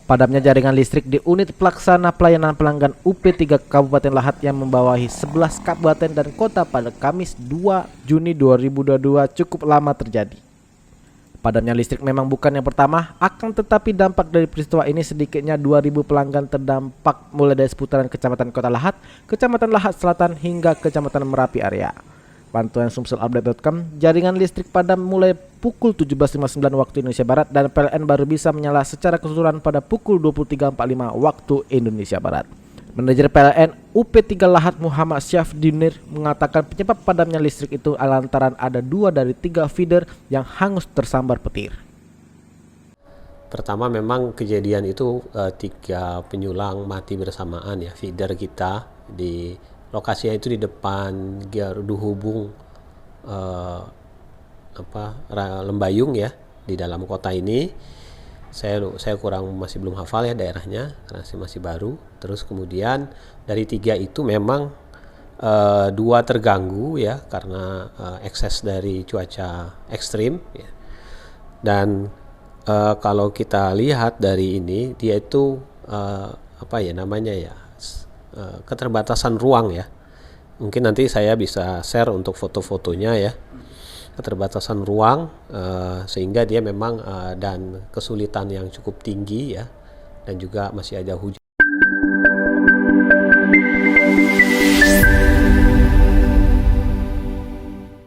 Padamnya jaringan listrik di unit pelaksana pelayanan pelanggan UP3 Kabupaten Lahat yang membawahi 11 kabupaten dan kota pada Kamis 2 Juni 2022 cukup lama terjadi. Padamnya listrik memang bukan yang pertama, akan tetapi dampak dari peristiwa ini sedikitnya 2.000 pelanggan terdampak mulai dari seputaran Kecamatan Kota Lahat, Kecamatan Lahat Selatan hingga Kecamatan Merapi area. Bantuan sumselupdate.com, jaringan listrik padam mulai pukul 17.59 waktu Indonesia Barat dan PLN baru bisa menyala secara keseluruhan pada pukul 23.45 waktu Indonesia Barat. Manajer PLN UP3 Lahat Muhammad Syafdinir mengatakan penyebab padamnya listrik itu lantaran ada 2 dari 3 feeder yang hangus tersambar petir. Pertama memang kejadian itu 3 penyulang mati bersamaan ya, feeder kita di lokasinya itu di depan gardu hubung Lembayung ya, di dalam kota ini. Saya masih belum hafal ya daerahnya karena masih baru. Terus kemudian dari 3 itu memang 2 terganggu ya karena ekses dari cuaca ekstrim ya. Dan kalau kita lihat dari ini, dia itu keterbatasan ruang ya. Mungkin nanti saya bisa share untuk foto-fotonya ya. Keterbatasan ruang sehingga dia memang dan kesulitan yang cukup tinggi ya, dan juga masih ada hujan.